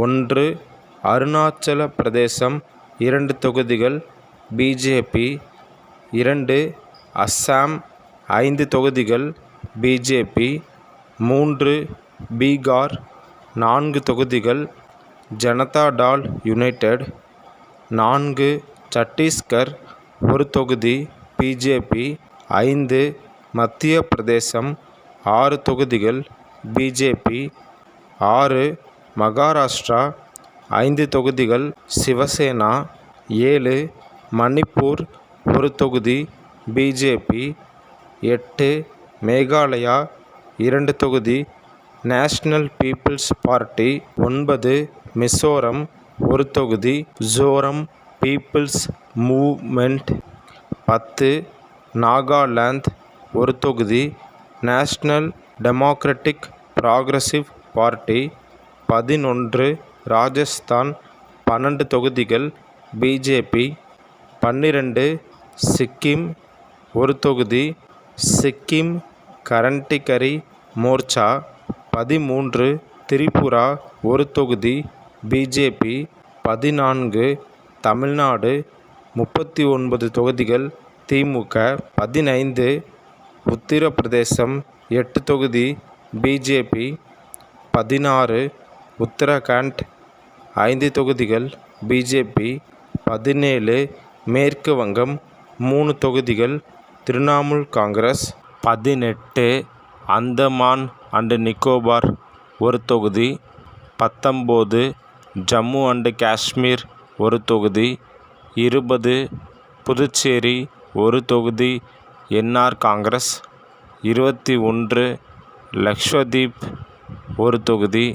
1 அருணாச்சல பிரதேசம் 2 தொகுதிகள் பிஜேபி. 2 அஸ்ஸாம் 5 தொகுதிகள் பிஜேபி. 3 பீகார் 4 தொகுதிகள் ஜனதா தள் யுனைடெட். 4 சத்தீஸ்கர் 1 தொகுதி பிஜேபி. 5 மத்திய பிரதேசம் 6 தொகுதிகள் பிஜேபி. 6 மகாராஷ்டிரா 5 தொகுதிகள் சிவசேனா. 7 மணிப்பூர் 1 தொகுதி பிஜேபி. 8 மேகாலயா 2 தொகுதி நேஷனல் பீப்பிள்ஸ் பார்ட்டி. 9 மிசோரம் 1 தொகுதி ஜோரம் பீப்பிள்ஸ் மூவ்மெண்ட். 10 நாகாலாந்து 1 தொகுதி national democratic progressive party. 11 Rajasthan 12 தொகுதிகள் பிஜேபி. 12 சிக்கிம் 1 தொகுதி சிக்கிம் கரன்டிகரி மோர்ச்சா. 13 திரிபுரா 1 தொகுதி பிஜேபி. 14 தமிழ்நாடு 39 தொகுதிகள் திமுக. 15 உத்தரப்பிரதேசம் 8 தொகுதி பிஜேபி. 16 உத்தரகாண்ட் 5 தொகுதிகள் பிஜேபி. 17 மேற்கு வங்கம் 3 தொகுதிகள் திரிணாமுல் காங்கிரஸ். 18 அந்தமான் அண்ட் நிக்கோபார் 1 தொகுதி. 19 ஜம்மு அண்ட் காஷ்மீர் 1 தொகுதி. 20 புதுச்சேரி 1 தொகுதி என்ஆர் காங்கிரஸ். 21 லக்ஷதீப் 1 தொகுதி.